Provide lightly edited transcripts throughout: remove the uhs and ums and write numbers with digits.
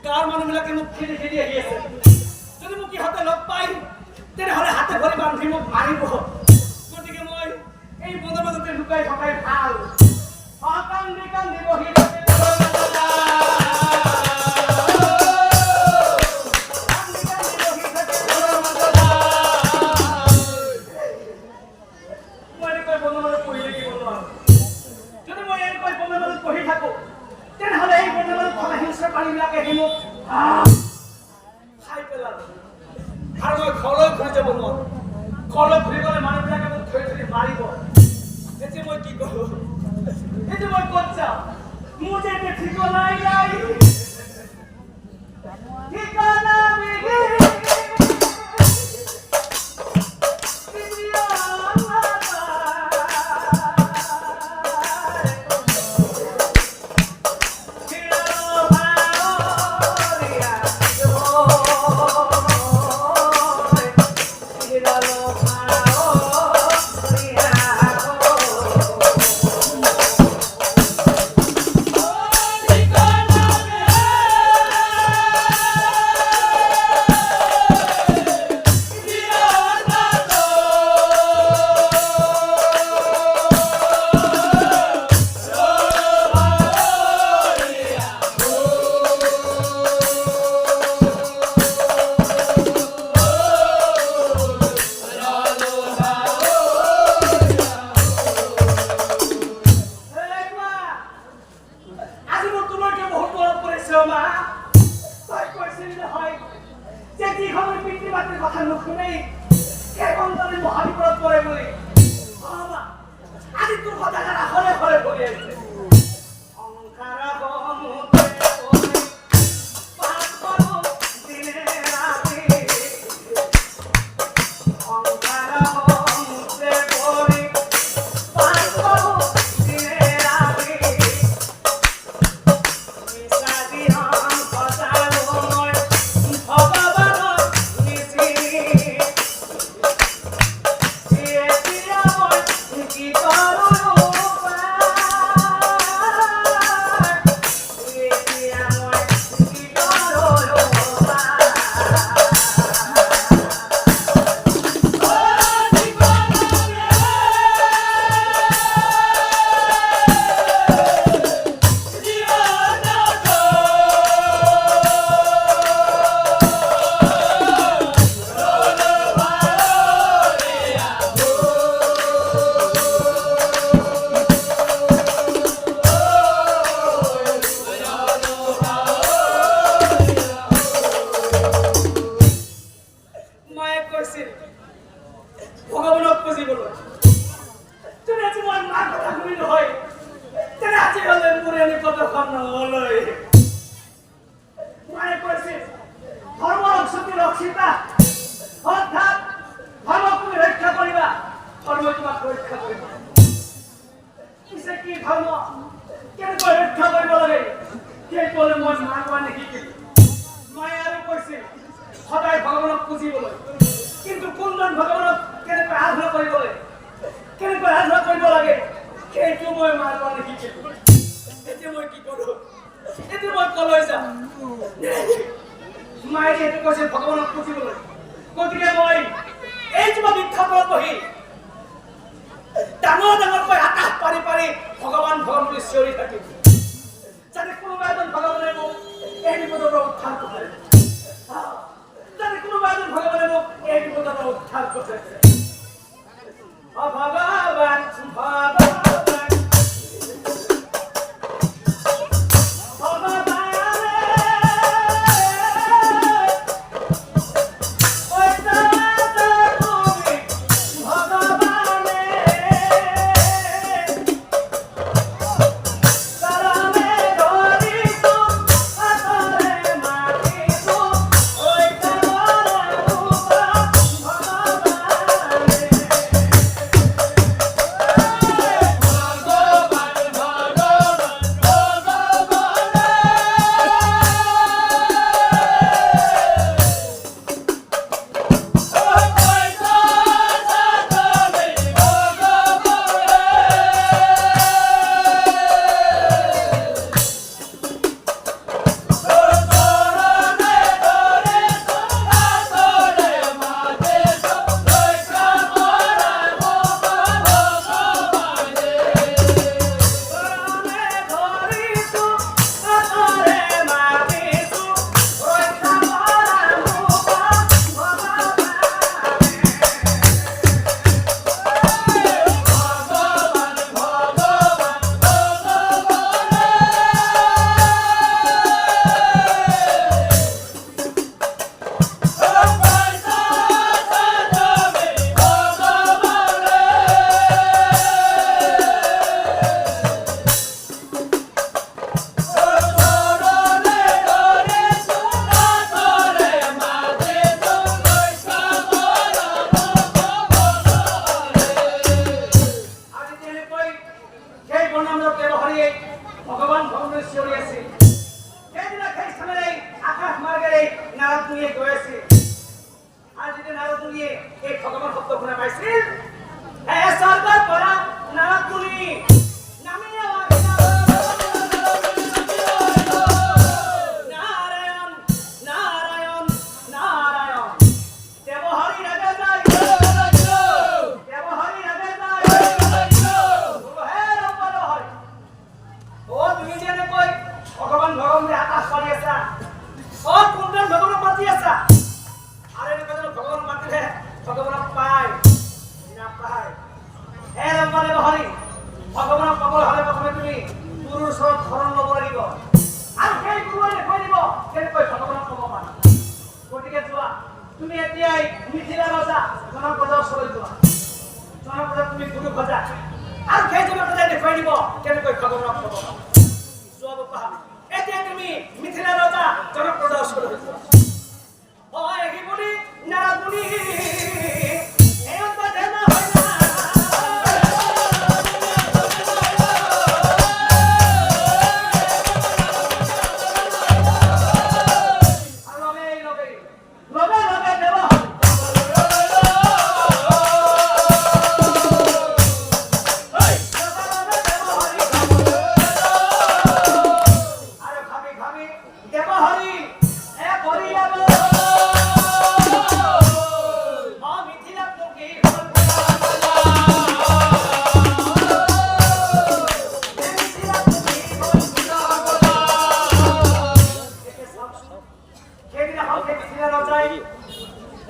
গাঁৱৰ মানুহবিলাকে মোক খেদি খেদি আহি আছে। যদি মোক ইহঁতে লগ পাই তেনেহ'লে হাতে ভৰি বান্ধি মোক মাৰিব। গতিকে মই এই বনৰ মাজতে লুকাই থকাই ভাল। কান্দি কান্দি বহি থাকে নাৰদমুনিয়ে গৈ আছিল আৰু যেতিয়া নাৰদমুনিয়ে এই ভগৱান শব্দ শুনা পাইছিল হে স্বৰ্গৰ পৰা নাৰদমুনি নামি ভগৱানক পাবলৈ হ'লে প্ৰথমে তুমি গুৰুৰ ওচৰত শৰণ ল'ব লাগিব আৰু সেই গুৰুৱে দেখুৱাই দিব কেনেকৈ ভগৱানক পাব পাৰা গতিকে যোৱা তুমি এতিয়াই মিথিলা ৰজা জনক ৰজাৰ ওচৰলৈ যোৱা জনক ৰজা তুমি গুৰু খোজা আৰু সেই জনক ৰজাই দেখুৱাই দিব কেনেকৈ ভগৱানক পাব পাৰা যোৱা বাবা এতিয়া তুমি মিথিলা ৰজা জনক ৰজাৰ ওচৰলৈ যোৱা হয় কি বুলি নাৰদমুনি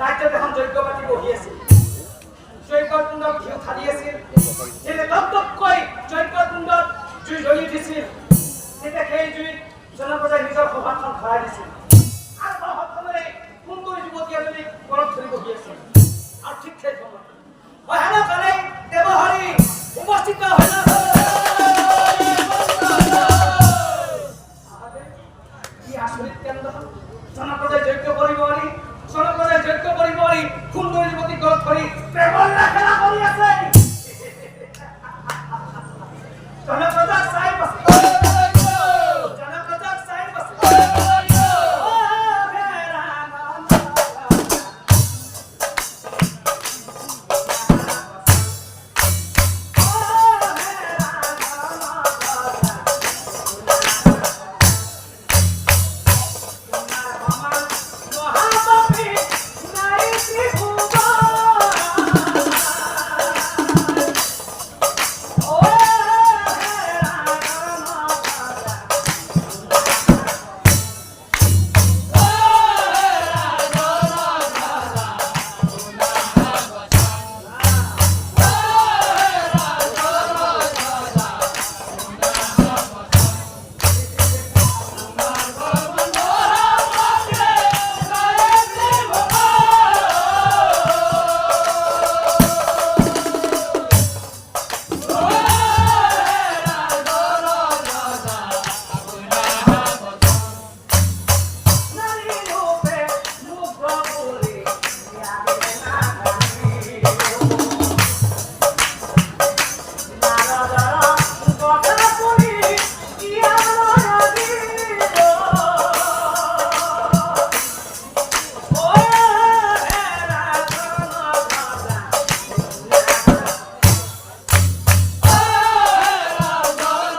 ৰাজ্যত এখন যজ্ঞ পাতি বহি আছিল যজ্ঞৰ কুণ্ডত ঘিউ ঢালি আছিল যেতিয়া দপদপকৈ যজ্ঞৰ কুণ্ডত জুই জ্বলি উঠিছিল তেতিয়া সেই জুইত জনক ৰজাই নিজৰ সভাখন ভৰাই দিছিল আৰু সভাখনেৰে সুন্দৰী যুৱতী এজনী গলত ধৰি বহি আছিল আৰু ঠিক সেই সময়ত হেনো কালে দেৱহৰি উপস্থিত হ'ল